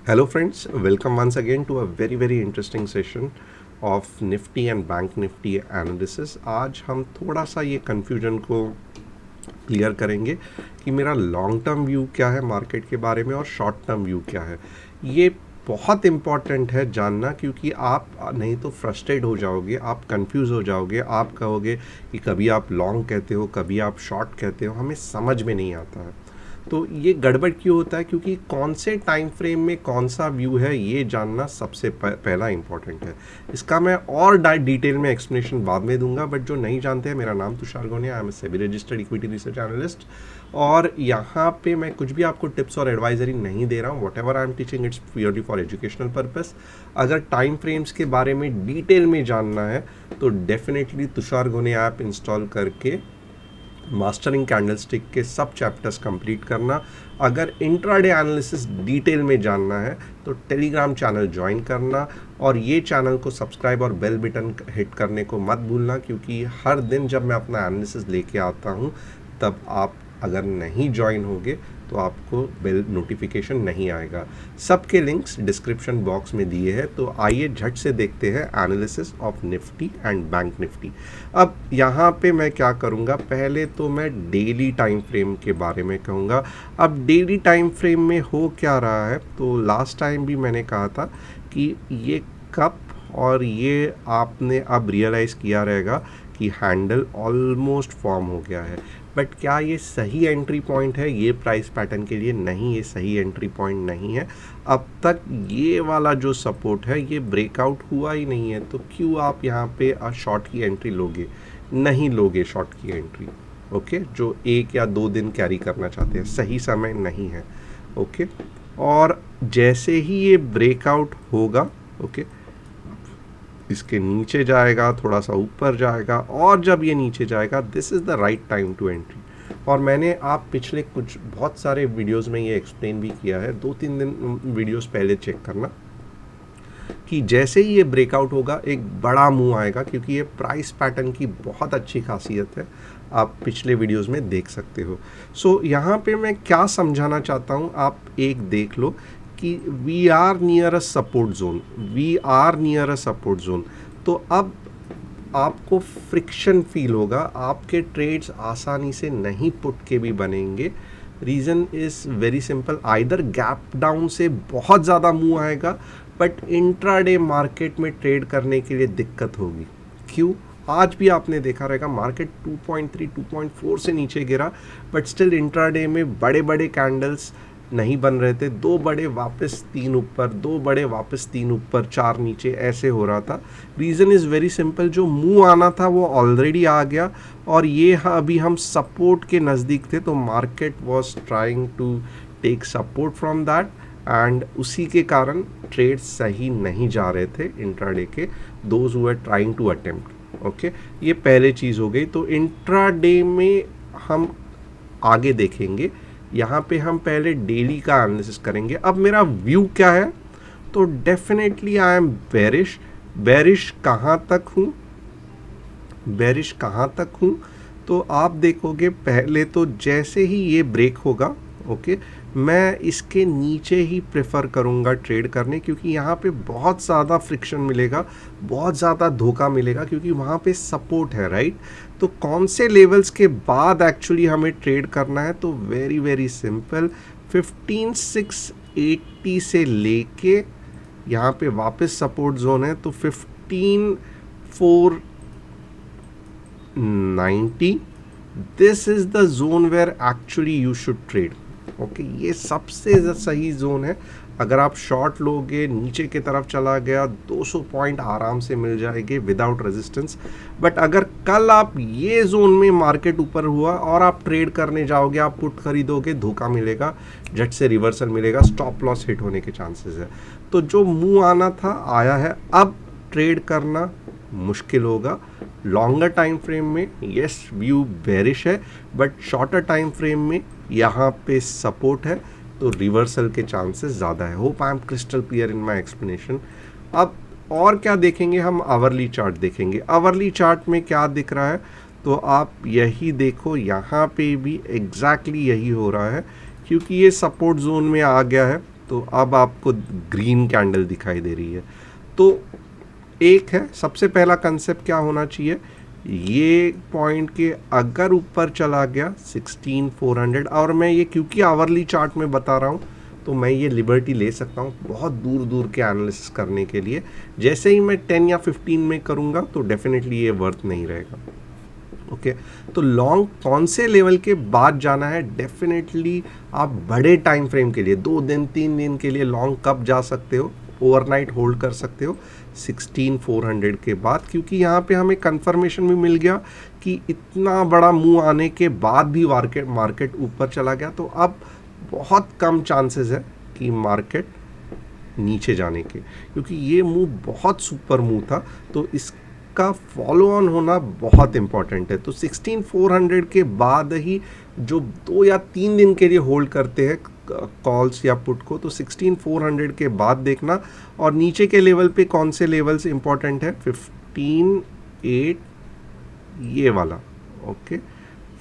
Hello friends, welcome once again to a very interesting session of Nifty and Bank Nifty analysis. आज हम थोड़ा सा ये confusion को क्लियर करेंगे कि मेरा लॉन्ग टर्म व्यू क्या है मार्केट के बारे में और शॉर्ट टर्म व्यू क्या है। ये बहुत इम्पॉर्टेंट है जानना, क्योंकि आप नहीं तो फ्रस्ट्रेट हो जाओगे, आप कंफ्यूज हो जाओगे, आप कहोगे कि कभी आप लॉन्ग कहते हो, कभी आप शॉर्ट कहते हो, हमें समझ में नहीं आता है। तो ये गड़बड़ क्यों होता है? क्योंकि कौन से टाइम फ्रेम में कौन सा व्यू है ये जानना सबसे पहला इम्पॉर्टेंट है। इसका मैं और डिटेल में एक्सप्लेनेशन बाद में दूंगा, बट जो नहीं जानते हैं, मेरा नाम Tushar Gonia, I am SEBI registered equity research analyst, और यहाँ पे मैं कुछ भी आपको टिप्स और एडवाइजरी नहीं दे रहा हूँ। What ever I am teaching it's purely for educational purpose. अगर टाइम फ्रेम्स के बारे में डिटेल में जानना है तो डेफिनेटली तुषार गोनिया ऐप इंस्टॉल करके मास्टरिंग कैंडलस्टिक के सब चैप्टर्स कंप्लीट करना। अगर इंट्राडे एनालिसिस डिटेल में जानना है तो टेलीग्राम चैनल ज्वाइन करना, और ये चैनल को सब्सक्राइब और बेल बटन हिट करने को मत भूलना, क्योंकि हर दिन जब मैं अपना एनालिसिस लेके आता हूँ तब आप अगर नहीं ज्वाइन होगे तो आपको बेल नोटिफिकेशन नहीं आएगा। सबके लिंक्स डिस्क्रिप्शन बॉक्स में दिए हैं। तो आइए झट से देखते हैं analysis of Nifty and bank Nifty. अब यहाँ पे मैं क्या करूँगा, पहले तो मैं डेली टाइम फ्रेम के बारे में कहूँगा। अब डेली टाइम फ्रेम में हो क्या रहा है, तो लास्ट टाइम भी मैंने कहा था कि ये कप और ये आपने अब रियलाइज़ किया रहेगा कि हैंडल ऑलमोस्ट फॉर्म हो गया है। बट क्या ये सही एंट्री पॉइंट है? ये प्राइस पैटर्न के लिए नहीं, ये सही एंट्री पॉइंट नहीं है। अब तक ये वाला जो सपोर्ट है ये ब्रेकआउट हुआ ही नहीं है, तो क्यों आप यहाँ पे शॉर्ट की एंट्री लोगे? नहीं लोगे शॉर्ट की एंट्री, ओके। जो 1 या 2 दिन कैरी करना चाहते हैं, सही समय नहीं है, ओके। और जैसे ही ये ब्रेकआउट होगा, ओके, इसके नीचे जाएगा, थोड़ा सा ऊपर जाएगा, और जब ये नीचे जाएगा, this is the right time to entry. और मैंने आप पिछले बहुत सारे वीडियोस में ये एक्सप्लेन भी किया है, 2-3 दिन वीडियोस पहले चेक करना, कि जैसे ही ये ब्रेकआउट होगा एक बड़ा मूव आएगा, क्योंकि ये प्राइस पैटर्न की बहुत अच्छी खासियत है, आप पिछले वीडियोस में देख सकते हो। सो यहाँ पे मैं क्या समझाना चाहता हूँ, आप एक देख लो कि we are near a support zone, we are near a support zone. तो अब आपको फ्रिक्शन फील होगा, आपके ट्रेड्स आसानी से नहीं पुट के भी बनेंगे। Reason is very simple, either gap down से बहुत ज़्यादा मूव आएगा, बट इंट्राडे मार्केट में ट्रेड करने के लिए दिक्कत होगी। क्यों? आज भी आपने देखा रहेगा मार्केट 2.3 2.4 से नीचे गिरा, बट स्टिल इंट्राडे में बड़े बड़े कैंडल्स नहीं बन रहे थे। 2 बड़े वापस 3 ऊपर, 2 बड़े वापस 3 ऊपर, 4 नीचे, ऐसे हो रहा था। रीज़न इज़ वेरी सिंपल, जो मूव आना था वो ऑलरेडी आ गया, और ये अभी हम सपोर्ट के नज़दीक थे, तो market was trying to take support from that, and उसी के कारण ट्रेड सही नहीं जा रहे थे इंट्राडे के, those who are trying to attempt, okay. ये पहले चीज़ हो गई। तो इंट्राडे में हम आगे देखेंगे, यहाँ पे हम पहले डेली का एनालिसिस करेंगे। अब मेरा व्यू क्या है, तो definitely I am bearish. Bearish कहाँ तक हूँ, बेरिश कहाँ तक हूँ, तो आप देखोगे पहले तो जैसे ही ये ब्रेक होगा, ओके, मैं इसके नीचे ही प्रेफर करूँगा ट्रेड करने, क्योंकि यहाँ पे बहुत ज़्यादा फ्रिक्शन मिलेगा, बहुत ज़्यादा धोखा मिलेगा, क्योंकि वहाँ पे सपोर्ट है, राइट। तो कौन से लेवल्स के बाद एक्चुअली हमें ट्रेड करना है, तो वेरी सिंपल, 15,680 से लेके यहाँ पे वापस सपोर्ट जोन है, तो 15,490, this is the zone where actually you should trade, okay. ये सबसे सही जोन है। अगर आप शॉर्ट लोगे, नीचे की तरफ चला गया, 200 पॉइंट आराम से मिल जाएंगे विदाउट रेजिस्टेंस। बट अगर कल आप ये जोन में मार्केट ऊपर हुआ और आप ट्रेड करने जाओगे, आप पुट खरीदोगे, धोखा मिलेगा, झट से रिवर्सल मिलेगा, स्टॉप लॉस हिट होने के चांसेस है। तो जो मूव आना था आया है, अब ट्रेड करना मुश्किल होगा। लॉन्गर टाइम फ्रेम में यस व्यू बेरिश है, बट शॉर्टर टाइम फ्रेम में यहाँ पे सपोर्ट है, तो रिवर्सल के चांसेस ज़्यादा है। Hope I am crystal clear in my explanation. अब और क्या देखेंगे हम, आवरली चार्ट देखेंगे। आवरली चार्ट में क्या दिख रहा है, तो आप यही देखो, यहाँ पे भी एग्जैक्टली यही हो रहा है, क्योंकि ये सपोर्ट जोन में आ गया है, तो अब आपको ग्रीन कैंडल दिखाई दे रही है। तो एक है, सबसे पहला कंसेप्ट क्या होना चाहिए, ये पॉइंट के अगर ऊपर चला गया 16400, और मैं ये क्योंकि आवरली चार्ट में बता रहा हूँ तो मैं ये लिबर्टी ले सकता हूँ बहुत दूर दूर के एनालिसिस करने के लिए। जैसे ही मैं 10 या 15 में करूँगा तो डेफिनेटली ये वर्थ नहीं रहेगा। ओके तो लॉन्ग कौन से लेवल के बाद जाना है, डेफिनेटली आप बड़े टाइम फ्रेम के लिए 2 दिन 3 दिन के लिए लॉन्ग कब जा सकते हो, ओवरनाइट होल्ड कर सकते हो 16400 के बाद, क्योंकि यहाँ पे हमें कंफर्मेशन भी मिल गया कि इतना बड़ा मूव आने के बाद भी मार्केट ऊपर चला गया, तो अब बहुत कम चांसेस है कि मार्केट नीचे जाने के, क्योंकि ये मूव बहुत सुपर मूव था, तो इसका फॉलो ऑन होना बहुत इंपॉर्टेंट है। तो 16400 के बाद ही जो 2 या 3 दिन के लिए होल्ड करते हैं कॉल्स या पुट को, तो 16400 के बाद देखना। और नीचे के लेवल पे कौन से लेवल्स इंपॉर्टेंट है, 158 ये वाला, ओके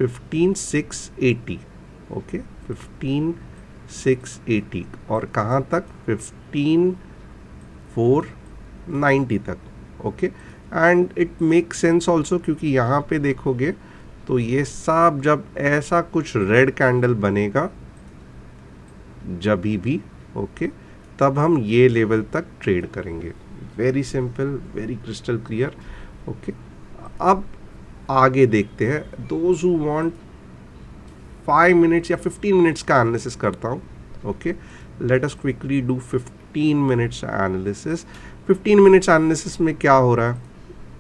15680, ओके 15680, और कहाँ तक 15490 तक, okay. And it make sense also, क्योंकि यहाँ पे देखोगे तो ये सब जब ऐसा कुछ रेड कैंडल बनेगा जब भी, ओके, तब हम ये लेवल तक ट्रेड करेंगे। Very simple, very crystal clear, okay. अब आगे देखते हैं, दोज हु वांट 5 मिनट्स या 15 मिनट्स का एनालिसिस करता हूँ, okay. Let us quickly do 15 minutes analysis. 15 minutes analysis में क्या हो रहा है,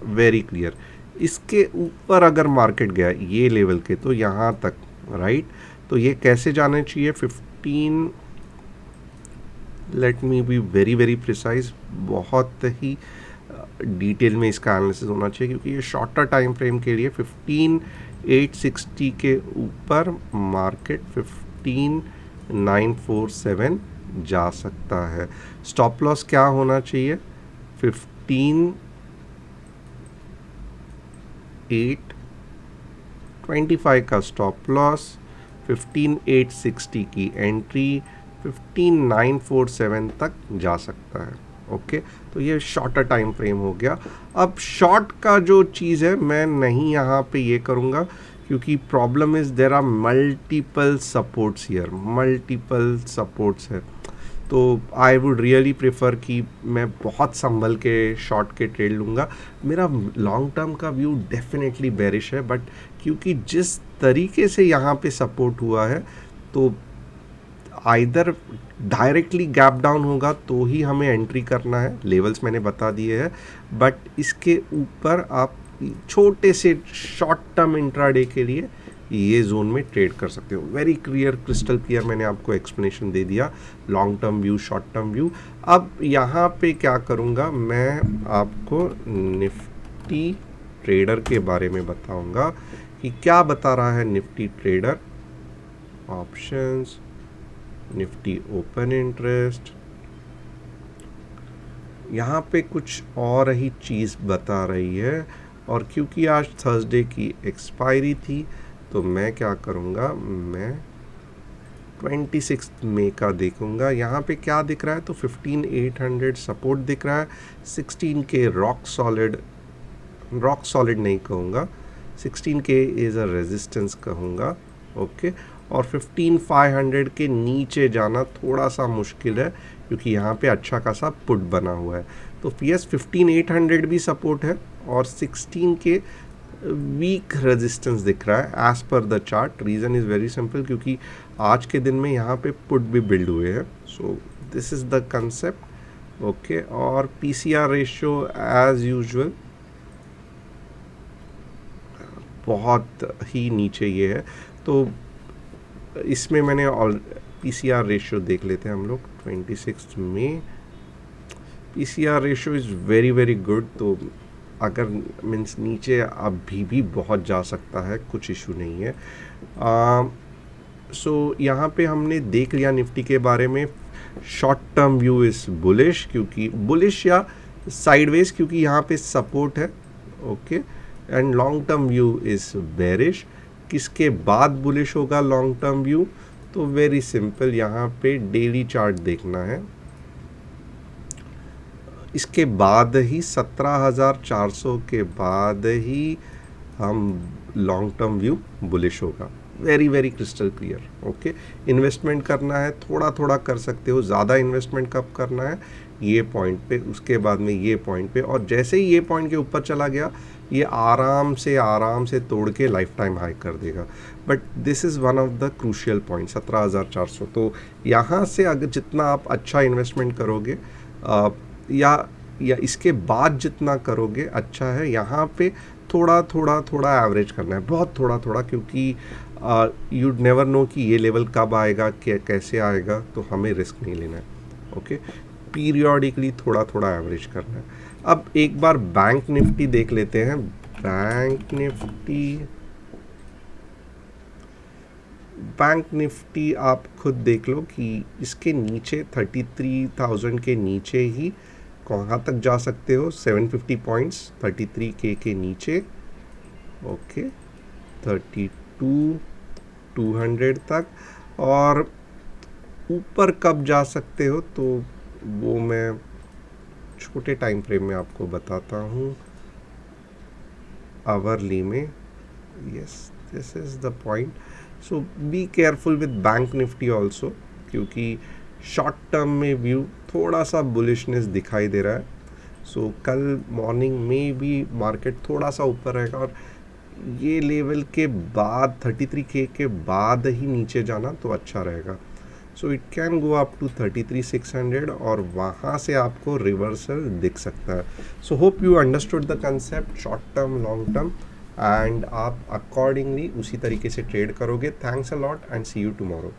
वेरी क्लियर, इसके ऊपर अगर मार्केट गया ये लेवल के, तो यहाँ तक, राइट, तो ये कैसे जाना चाहिए, 15, let me be very very precise, बहुत ही डिटेल में इसका एनालिसिस होना चाहिए, क्योंकि ये शॉर्टर टाइम फ्रेम के लिए 15860 के ऊपर मार्केट 15947 जा सकता है। स्टॉप लॉस क्या होना चाहिए, 15825 का स्टॉप लॉस, 15860 की एंट्री, 15947 तक जा सकता है, ओके। तो ये शॉर्टर टाइम फ्रेम हो गया। अब शॉर्ट का जो चीज़ है मैं नहीं यहाँ पे ये करूँगा, क्योंकि problem is there are multiple supports here, multiple supports है, तो आई वुड रियली प्रेफर कि मैं बहुत संभल के शॉर्ट के ट्रेड लूँगा। मेरा लॉन्ग टर्म का व्यू डेफिनेटली बेरिश है, बट क्योंकि जिस तरीके से यहाँ पे सपोर्ट हुआ है, तो आइदर डायरेक्टली गैप डाउन होगा तो ही हमें एंट्री करना है, लेवल्स मैंने बता दिए हैं, बट इसके ऊपर आप छोटे से शॉर्ट टर्म इंट्राडे के लिए ये जोन में ट्रेड कर सकते हो। वेरी क्लियर, क्रिस्टल क्लियर, मैंने आपको एक्सप्लेनेशन दे दिया, long term view, short term view. अब यहाँ पे क्या करूँगा, मैं आपको निफ्टी ट्रेडर के बारे में बताऊँगा कि क्या बता रहा है Nifty trader, options, Nifty open interest, यहाँ पे कुछ और ही चीज़ बता रही है। और क्योंकि आज थर्सडे की एक्सपायरी थी, तो मैं क्या करूँगा, मैं 26 मई का देखूँगा। यहाँ पे क्या दिख रहा है, तो 15800 सपोर्ट दिख रहा है, 16 के रॉक सॉलिड नहीं कहूँगा, 16 के इज़ अ रेजिस्टेंस कहूँगा, ओके। और 15500 के नीचे जाना थोड़ा सा मुश्किल है, क्योंकि यहाँ पे अच्छा खासा पुट बना हुआ है। तो यस, 15800 भी सपोर्ट है, और 16 के वीक रेजिस्टेंस दिख रहा है as per the chart. Reason is very simple, क्योंकि आज के दिन में यहाँ पे पुट भी बिल्ड हुए हैं। So this is the concept, okay. और पीसीआर रेशियो एज यूजुअल बहुत ही नीचे ये है, तो इसमें मैंने पीसीआर रेशियो देख लेते हैं हम लोग। 26 में PCR ratio is very very good, तो अगर मीन्स नीचे अभी भी बहुत जा सकता है, कुछ इशू नहीं है। सो यहाँ पे हमने देख लिया निफ्टी के बारे में। Short term view is bullish, क्योंकि बुलिश या साइडवेज, क्योंकि यहाँ पे सपोर्ट है, okay. And long term view is bearish. किसके बाद बुलिश होगा लॉन्ग टर्म व्यू, तो वेरी सिंपल, यहाँ पे डेली चार्ट देखना है। इसके बाद ही 17,400 के बाद ही हम लॉन्ग टर्म व्यू बुलिश होगा। Very very crystal clear. Okay, investment करना है थोड़ा थोड़ा कर सकते हो, ज़्यादा इन्वेस्टमेंट कब करना है, ये पॉइंट पे, उसके बाद में ये पॉइंट पे, और जैसे ही ये पॉइंट के ऊपर चला गया ये आराम से तोड़ के लाइफ टाइम हाई कर देगा। But this is one of the crucial point 17,400। तो यहाँ से अगर जितना आप अच्छा इन्वेस्टमेंट करोगे या इसके बाद जितना करोगे अच्छा है। यहाँ पे थोड़ा थोड़ा एवरेज करना है, बहुत थोड़ा थोड़ा, क्योंकि यूड नेवर नो कि ये लेवल कब आएगा, कैसे आएगा, तो हमें रिस्क नहीं लेना है। ओके, पीरियोडिकली थोड़ा थोड़ा एवरेज करना है। अब एक बार बैंक निफ्टी देख लेते हैं। बैंक निफ्टी आप खुद देख लो कि इसके नीचे 33,000 के नीचे ही कहाँ तक जा सकते हो, 750 पॉइंट्स 33K के नीचे। ओके, 32,200 तक, और ऊपर कब जा सकते हो तो वो मैं छोटे टाइम फ्रेम में आपको बताता हूँ, आवरली में। Yes, this is the point. So be careful with bank Nifty also, क्योंकि शॉर्ट टर्म में व्यू थोड़ा सा बुलिशनेस दिखाई दे रहा है। सो कल मॉर्निंग में भी मार्केट थोड़ा सा ऊपर रहेगा, और ये लेवल के बाद 33K के बाद ही नीचे जाना तो अच्छा रहेगा। So it can go up to 33,600, और वहाँ से आपको रिवर्सल दिख सकता है। So hope you understood the concept, short term long term, and आप अकॉर्डिंगली उसी तरीके से ट्रेड करोगे। Thanks a lot and see you tomorrow.